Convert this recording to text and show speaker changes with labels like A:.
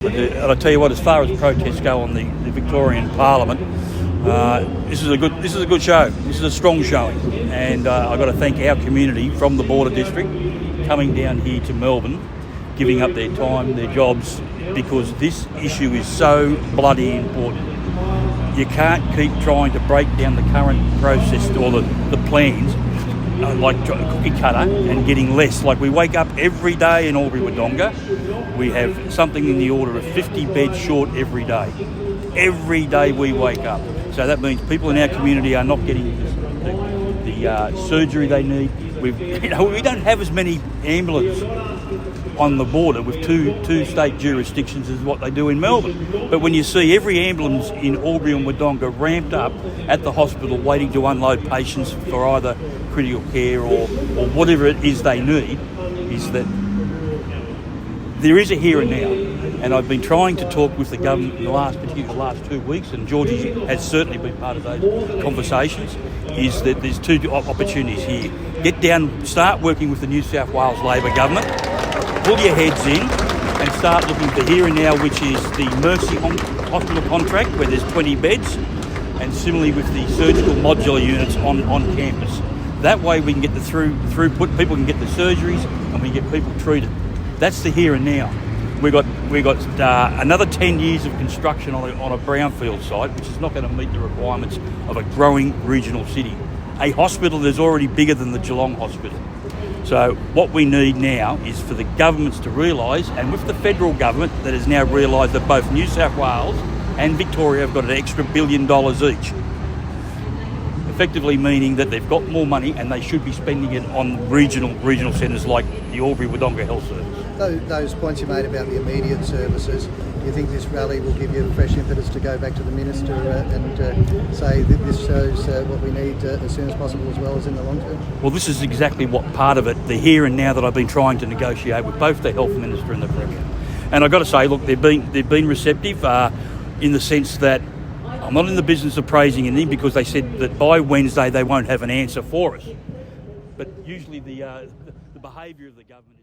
A: And I tell you what, as far as protests go on the Victorian Parliament, this is a good show. This is a strong showing, and I've got to thank our community from the Border District coming down here to Melbourne, giving up their time, their jobs, because this issue is so bloody important. You can't keep trying to break down the current process or the plans like cookie cutter and getting less. Like, we wake up every day in Albury Wodonga, we have something in the order of 50 beds short every day. Every day we wake up. So that means people in our community are not getting the surgery they need. We don't have as many ambulances on the border with two state jurisdictions as what they do in Melbourne. But when you see every ambulance in Albury and Wodonga ramped up at the hospital waiting to unload patients for either critical care or whatever it is they need, is that there is a here and now. And I've been trying to talk with the government in the last 2 weeks, and Georgie has certainly been part of those conversations, is that there's two opportunities here. Get down, start working with the New South Wales Labor government, pull your heads in and start looking for here and now, which is the Mercy Hospital contract where there's 20 beds, and similarly with the surgical modular units on campus. That way we can get the throughput, people can get the surgeries, and we get people treated. That's the here and now. We've got another 10 years of construction on a brownfield site, which is not going to meet the requirements of a growing regional city. A hospital that's already bigger than the Geelong Hospital. So what we need now is for the governments to realise, and with the federal government that has now realised that both New South Wales and Victoria have got an extra $1 billion each, effectively meaning that they've got more money and they should be spending it on regional centres like the Albury Wodonga Health Service.
B: Those points you made about the immediate services, do you think this rally will give you a fresh impetus to go back to the Minister and say that this shows what we need as soon as possible, as well as in the long term? Well,
A: this is exactly what part of it, the here and now, that I've been trying to negotiate with both the Health Minister and the Premier. And I've got to say, look, they've been receptive in the sense that I'm not in the business of praising anything, because they said that by Wednesday they won't have an answer for us. But usually the behaviour of the government is...